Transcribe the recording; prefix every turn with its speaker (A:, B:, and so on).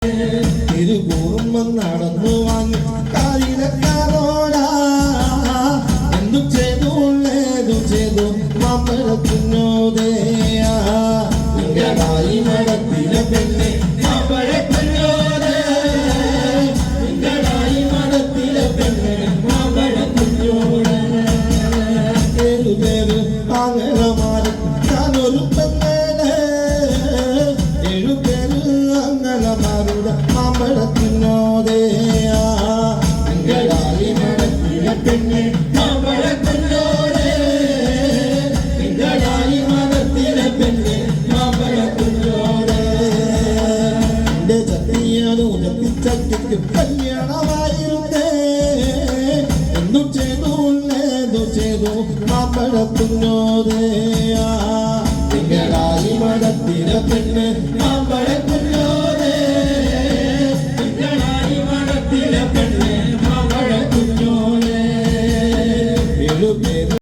A: തിരുകൂറുമ്പം നടന്നു വാങ്ങി കാലിലക്കാരോടാ എന്തു ചെയ്തു ഏതു ചെയ്തു മാമ്പഴ കുഞ്ഞോദയാ നിങ്ങളായി മടത്തിലെ പെണ്ണെ മാമ്പഴ കുഞ്ഞോദേ നിങ്ങളായി മടത്തിലെ പെണ്ണെ മാമ്പഴ കുഞ്ഞോദേ ഏഴുപേര് ആങ്ങളമാര് ഞാനൊരു പെണ്ണേനെ ഏഴുപേര് ആങ്ങളമാരുടെ മാമ്പഴ കുഞ്ഞോദയാ നിങ്ങളായി മടത്തിലെ പെണ്ണെ മാമ്പഴ കുഞ്ഞോദേ നിങ്ങളായി മടത്തിലെ പെണ്ണെ മാമ്പഴ കുഞ്ഞോദേ എന്റെ ചത്തിയാലും ചത്തിച്ചത്തിക്ക് കല്യാണമായിരുന്നേ എന്നു ചെയ്തു ഏതു ചെയ്തു മാമ്പഴ കുഞ്ഞോദയാ നിങ്ങളായി മടത്തിലെ പെണ്ണ് മാമ്പഴ കുഞ്ഞോദേ നിങ്ങളായി മടത്തിലെ പെണ്ണ് മാമ്പഴ കുഞ്ഞോദേ ഏഴുപേര്